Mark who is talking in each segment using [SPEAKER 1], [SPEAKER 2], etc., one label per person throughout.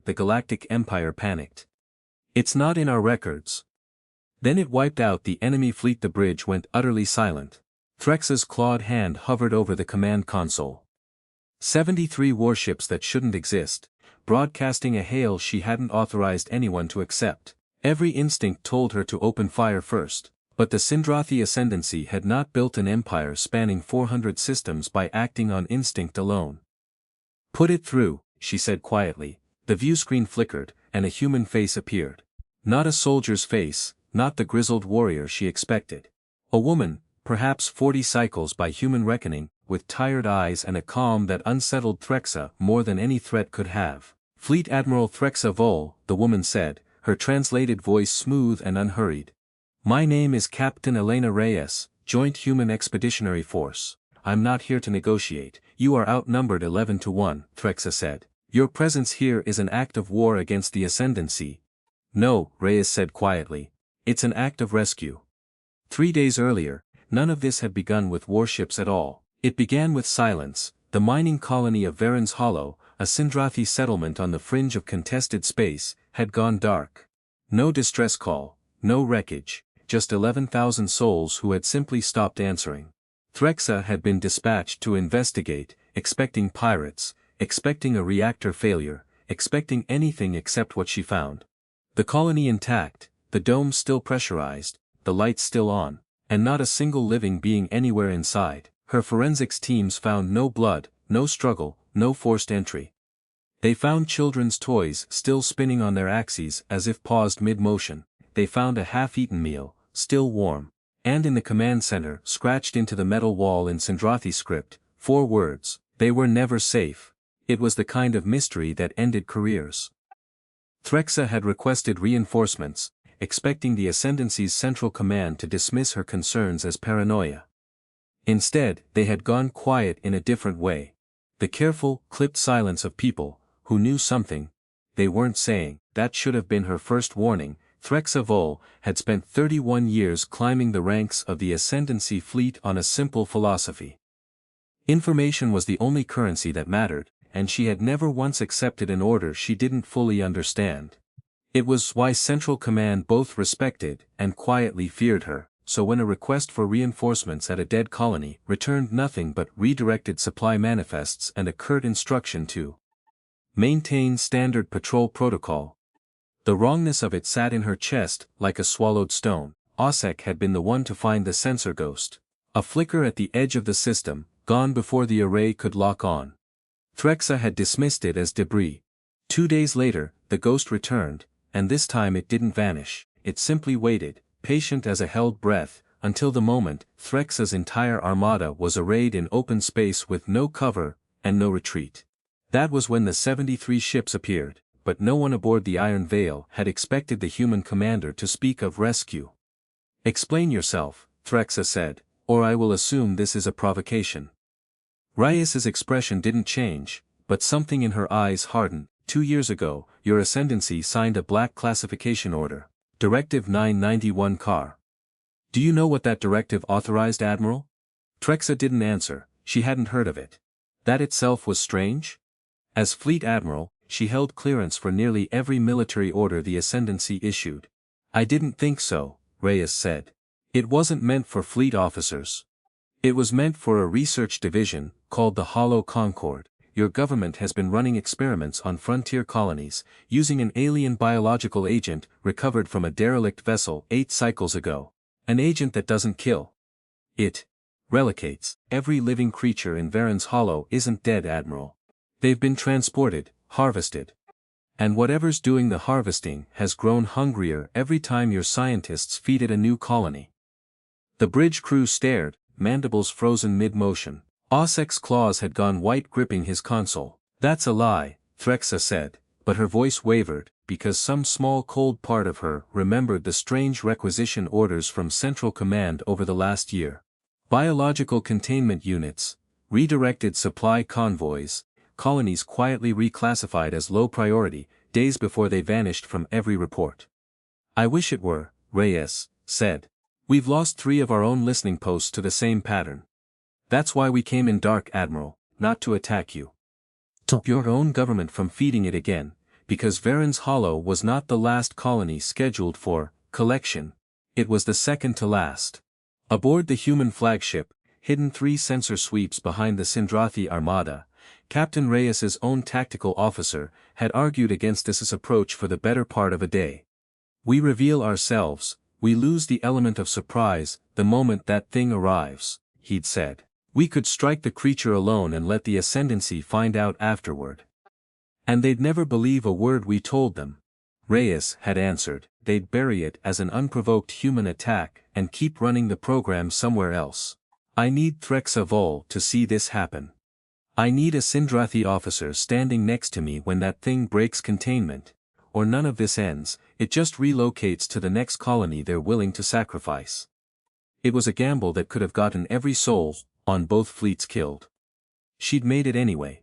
[SPEAKER 1] the Galactic Empire panicked. It's not in our records. Then it wiped out the enemy fleet. The bridge went utterly silent. Threxa's clawed hand hovered over the command console. 73 warships that shouldn't exist, broadcasting a hail she hadn't authorized anyone to accept. Every instinct told her to open fire first, but the Sindrathi Ascendancy had not built an empire spanning 400 systems by acting on instinct alone. Put it through, she said quietly. The viewscreen flickered, and a human face appeared. Not a soldier's face, not the grizzled warrior she expected. A woman, perhaps 40 cycles by human reckoning, with tired eyes and a calm that unsettled Threxa more than any threat could have. Fleet Admiral Threxa Vol, the woman said, her translated voice smooth and unhurried. My name is Captain Elena Reyes, Joint Human Expeditionary Force. I'm not here to negotiate. You are outnumbered 11 to 1, Threxa said. Your presence here is an act of war against the Ascendancy. No, Reyes said quietly. It's an act of rescue. 3 days earlier, none of this had begun with warships at all. It began with silence. The mining colony of Varen's Hollow, a Sindrathi settlement on the fringe of contested space, had gone dark. No distress call, no wreckage, just 11,000 souls who had simply stopped answering. Threxa had been dispatched to investigate, expecting pirates, expecting a reactor failure, expecting anything except what she found. The colony intact, the dome still pressurized, the lights still on, and not a single living being anywhere inside. Her forensics teams found no blood, no struggle, no forced entry. They found children's toys still spinning on their axes as if paused mid-motion. They found a half-eaten meal, still warm. And in the command center, scratched into the metal wall in Sindrathi script, 4 words: they were never safe. It was the kind of mystery that ended careers. Threxa had requested reinforcements, expecting the Ascendancy's central command to dismiss her concerns as paranoia. Instead, they had gone quiet in a different way. The careful, clipped silence of people who knew something they weren't saying. That should have been her first warning. Threxa Vol had spent 31 years climbing the ranks of the Ascendancy fleet on a simple philosophy. Information was the only currency that mattered, and she had never once accepted an order she didn't fully understand. It was why Central Command both respected and quietly feared her. So when a request for reinforcements at a dead colony returned nothing but redirected supply manifests and a curt instruction to maintain standard patrol protocol, the wrongness of it sat in her chest like a swallowed stone. Osek had been the one to find the sensor ghost. A flicker at the edge of the system, gone before the array could lock on. Threxa had dismissed it as debris. 2 days later, the ghost returned, and this time it didn't vanish. It simply waited, patient as a held breath, until the moment Threxa's entire armada was arrayed in open space with no cover and no retreat. That was when the 73 ships appeared, but no one aboard the Iron Veil had expected the human commander to speak of rescue. Explain yourself, Threxa said, or I will assume this is a provocation. Reyes's expression didn't change, but something in her eyes hardened. 2 years ago, your Ascendancy signed a black classification order. Directive 991 Car. Do you know what that directive authorized, Admiral? Threxa didn't answer. She hadn't heard of it. That itself was strange. As Fleet Admiral, she held clearance for nearly every military order the Ascendancy issued. I didn't think so, Reyes said. It wasn't meant for fleet officers. It was meant for a research division, called the Hollow Concord. Your government has been running experiments on frontier colonies, using an alien biological agent recovered from a derelict vessel 8 cycles ago. An agent that doesn't kill. It relocates. Every living creature in Varen's Hollow isn't dead, Admiral. They've been transported, harvested. And whatever's doing the harvesting has grown hungrier every time your scientists feed it a new colony. The bridge crew stared, mandibles frozen mid-motion. Osek's claws had gone white, gripping his console. That's a lie, Threxa said, but her voice wavered, because some small cold part of her remembered the strange requisition orders from Central Command over the last year. Biological containment units, redirected supply convoys, colonies quietly reclassified as low priority, days before they vanished from every report. I wish it were, Reyes said. We've lost 3 of our own listening posts to the same pattern. That's why we came in dark, Admiral, not to attack you. Stop your own government from feeding it again. because Varen's Hollow was not the last colony scheduled for collection. It was the second to last. Aboard the human flagship, hidden 3 sensor sweeps behind the Sindrathi Armada, Captain Reyes's own tactical officer had argued against this approach for the better part of a day. We reveal ourselves, we lose the element of surprise the moment that thing arrives, he'd said. We could strike the creature alone and let the Ascendancy find out afterward. And they'd never believe a word we told them, Reyes had answered. They'd bury it as an unprovoked human attack and keep running the program somewhere else. I need Threxa Vol to see this happen. I need a Sindrathi officer standing next to me when that thing breaks containment, or none of this ends, it just relocates to the next colony they're willing to sacrifice. It was a gamble that could have gotten every soul on both fleets killed. She'd made it anyway.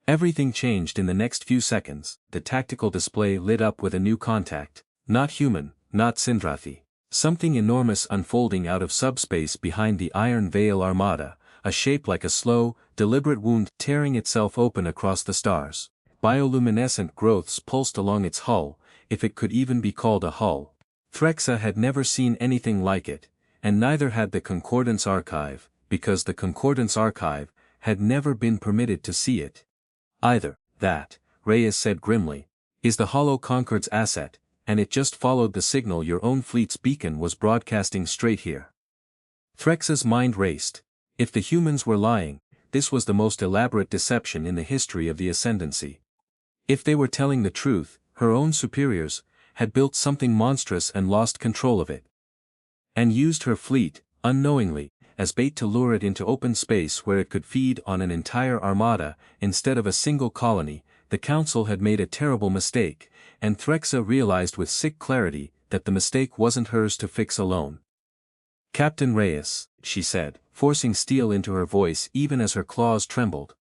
[SPEAKER 1] Everything changed in the next few seconds. The tactical display lit up with a new contact. Not human, not Sindrathi. Something enormous unfolding out of subspace behind the Iron Veil Armada, a shape like a slow, deliberate wound tearing itself open across the stars. Bioluminescent growths pulsed along its hull, if it could even be called a hull. Threxa had never seen anything like it, and neither had the Concordance Archive, because the Concordance Archive had never been permitted to see it. Either, that, Reyes said grimly, is the Hollow Concord's asset, and it just followed the signal your own fleet's beacon was broadcasting straight here. Threxa's mind raced. If the humans were lying, this was the most elaborate deception in the history of the Ascendancy. If they were telling the truth, her own superiors had built something monstrous and lost control of it. And used her fleet, unknowingly, as bait to lure it into open space where it could feed on an entire armada, instead of a single colony. The Council had made a terrible mistake, and Threxa realized with sick clarity that the mistake wasn't hers to fix alone. Captain Reyes, she said, forcing steel into her voice even as her claws trembled.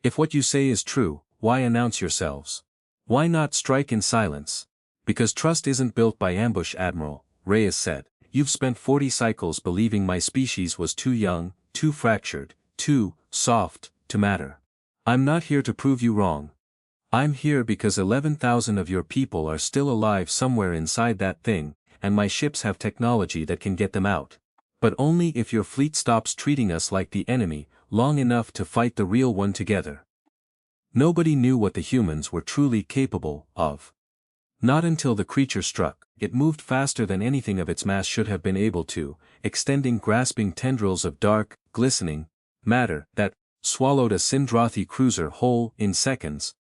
[SPEAKER 1] If what you say is true, why announce yourselves? Why not strike in silence? Because trust isn't built by ambush, Admiral, Reyes said. You've spent 40 cycles believing my species was too young, too fractured, too soft to matter. I'm not here to prove you wrong. I'm here because 11,000 of your people are still alive somewhere inside that thing, and my ships have technology that can get them out. But only if your fleet stops treating us like the enemy, long enough to fight the real one together. Nobody knew what the humans were truly capable of. Not until the creature struck. It moved faster than anything of its mass should have been able to, extending grasping tendrils of dark, glistening matter that swallowed a Sindrathi cruiser whole in seconds.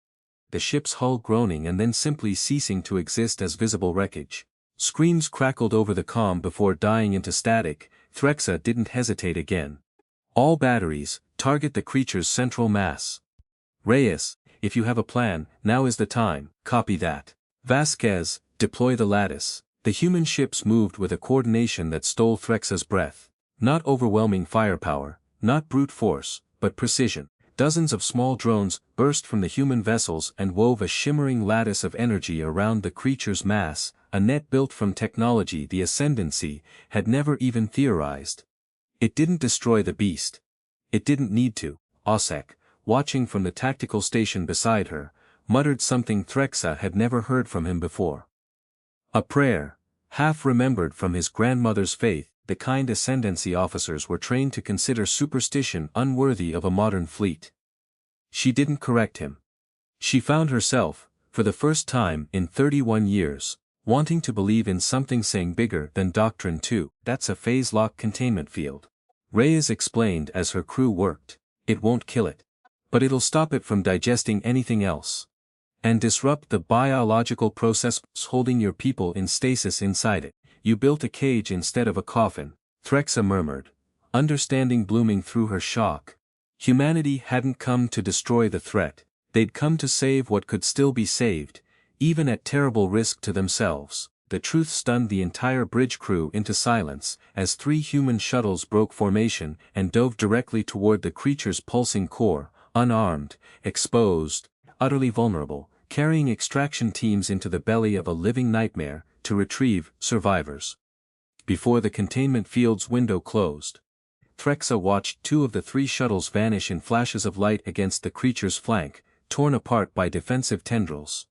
[SPEAKER 1] The ship's hull groaning and then simply ceasing to exist as visible wreckage. Screams crackled over the comm before dying into static. Threxa didn't hesitate again. All batteries, target the creature's central mass. Reyes, if you have a plan, now is the time. Copy that. Vasquez, deploy the lattice. The human ships moved with a coordination that stole Threxa's breath. Not overwhelming firepower, not brute force, but precision. Dozens of small drones burst from the human vessels and wove a shimmering lattice of energy around the creature's mass, a net built from technology the Ascendancy had never even theorized. It didn't destroy the beast. It didn't need to. Osek, watching from the tactical station beside her, muttered something Threxa had never heard from him before. A prayer, half remembered from his grandmother's faith, the kind Ascendancy officers were trained to consider superstition unworthy of a modern fleet. She didn't correct him. She found herself, for the first time in 31 years, wanting to believe in something saying bigger than doctrine too. That's a phase-lock containment field. Reyes explained as her crew worked. It won't kill it. But it'll stop it from digesting anything else. And disrupt the biological process holding your people in stasis inside it. You built a cage instead of a coffin, Threxa murmured, understanding blooming through her shock. Humanity hadn't come to destroy the threat, they'd come to save what could still be saved, even at terrible risk to themselves. The truth stunned the entire bridge crew into silence, as 3 human shuttles broke formation and dove directly toward the creature's pulsing core, unarmed, exposed, utterly vulnerable, carrying extraction teams into the belly of a living nightmare, to retrieve survivors. Before the containment field's window closed, Threxa watched 2 of the 3 shuttles vanish in flashes of light against the creature's flank, torn apart by defensive tendrils.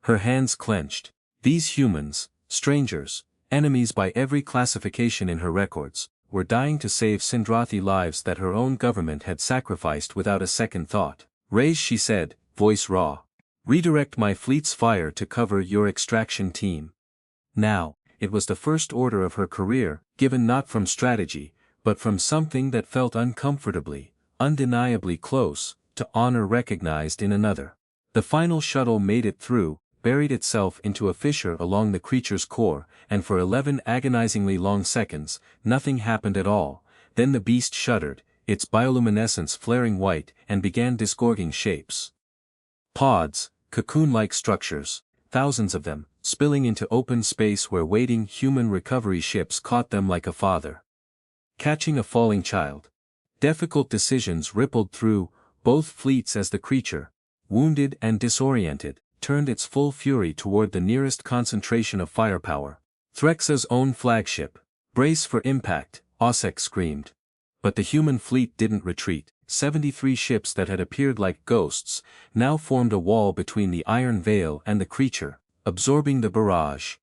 [SPEAKER 1] Her hands clenched. These humans, strangers, enemies by every classification in her records, were dying to save Sindrathi lives that her own government had sacrificed without a second thought. "Raise," she said, voice raw. "Redirect my fleet's fire to cover your extraction team." Now, it was the first order of her career, given not from strategy, but from something that felt uncomfortably, undeniably close, to honor recognized in another. The final shuttle made it through, buried itself into a fissure along the creature's core, and for 11 agonizingly long seconds, nothing happened at all. Then the beast shuddered, its bioluminescence flaring white, and began disgorging shapes. Pods, cocoon-like structures, thousands of them, spilling into open space where waiting human recovery ships caught them like a father catching a falling child. Difficult decisions rippled through both fleets as the creature, wounded and disoriented, turned its full fury toward the nearest concentration of firepower. Threxa's own flagship. "Brace for impact," Osek screamed. But the human fleet didn't retreat. 73 ships that had appeared like ghosts, now formed a wall between the iron veil and the creature, absorbing the barrage.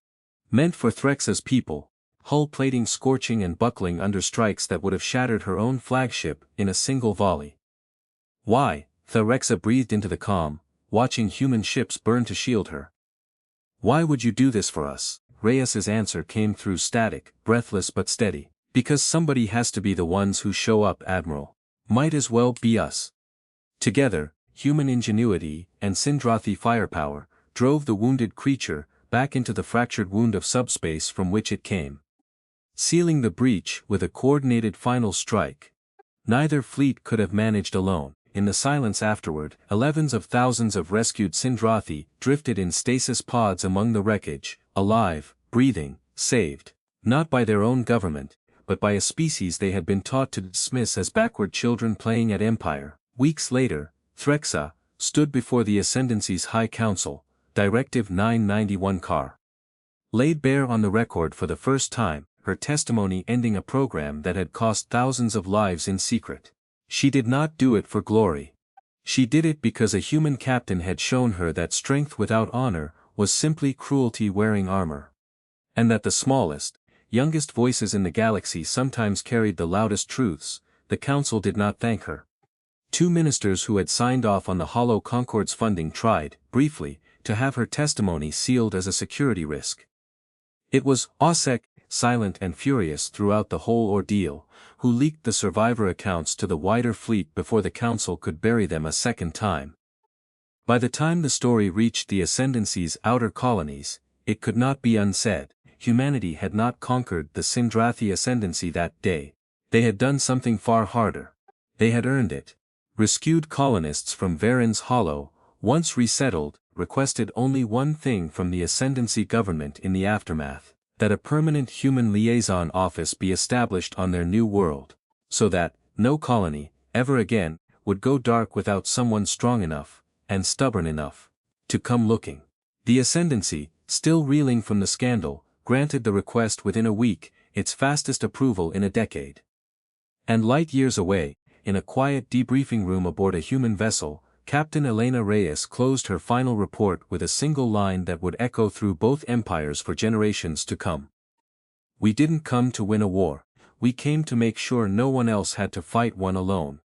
[SPEAKER 1] Meant for Threxa's people, hull plating scorching and buckling under strikes that would have shattered her own flagship in a single volley. "Why?" Threxa breathed into the calm, watching human ships burn to shield her. "Why would you do this for us?" Reyes's answer came through static, breathless but steady. "Because somebody has to be the ones who show up, Admiral. Might as well be us." Together, human ingenuity and Sindrathi firepower drove the wounded creature back into the fractured wound of subspace from which it came, sealing the breach with a coordinated final strike. Neither fleet could have managed alone. In the silence afterward, 11s of thousands of rescued Sindrathi drifted in stasis pods among the wreckage, alive, breathing, saved, not by their own government, but by a species they had been taught to dismiss as backward children playing at Empire. Weeks later, Threxa stood before the Ascendancy's High Council, Directive 991 Car. Laid bare on the record for the first time, her testimony ending a program that had cost thousands of lives in secret. She did not do it for glory. She did it because a human captain had shown her that strength without honor was simply cruelty wearing armor. And that the smallest, youngest voices in the galaxy sometimes carried the loudest truths. The council did not thank her. 2 ministers who had signed off on the Hollow Concord's funding tried, briefly, to have her testimony sealed as a security risk. It was Osek, silent and furious throughout the whole ordeal, who leaked the survivor accounts to the wider fleet before the council could bury them a second time. By the time the story reached the Ascendancy's outer colonies, it could not be unsaid. Humanity had not conquered the Sindrathi Ascendancy that day. They had done something far harder. They had earned it. Rescued colonists from Varen's Hollow, once resettled, requested only one thing from the Ascendancy government in the aftermath: that a permanent human liaison office be established on their new world, so that no colony, ever again, would go dark without someone strong enough, and stubborn enough, to come looking. The Ascendancy, still reeling from the scandal, granted the request within a week, its fastest approval in a decade. And light years away, in a quiet debriefing room aboard a human vessel, Captain Elena Reyes closed her final report with a single line that would echo through both empires for generations to come. "We didn't come to win a war. We came to make sure no one else had to fight one alone."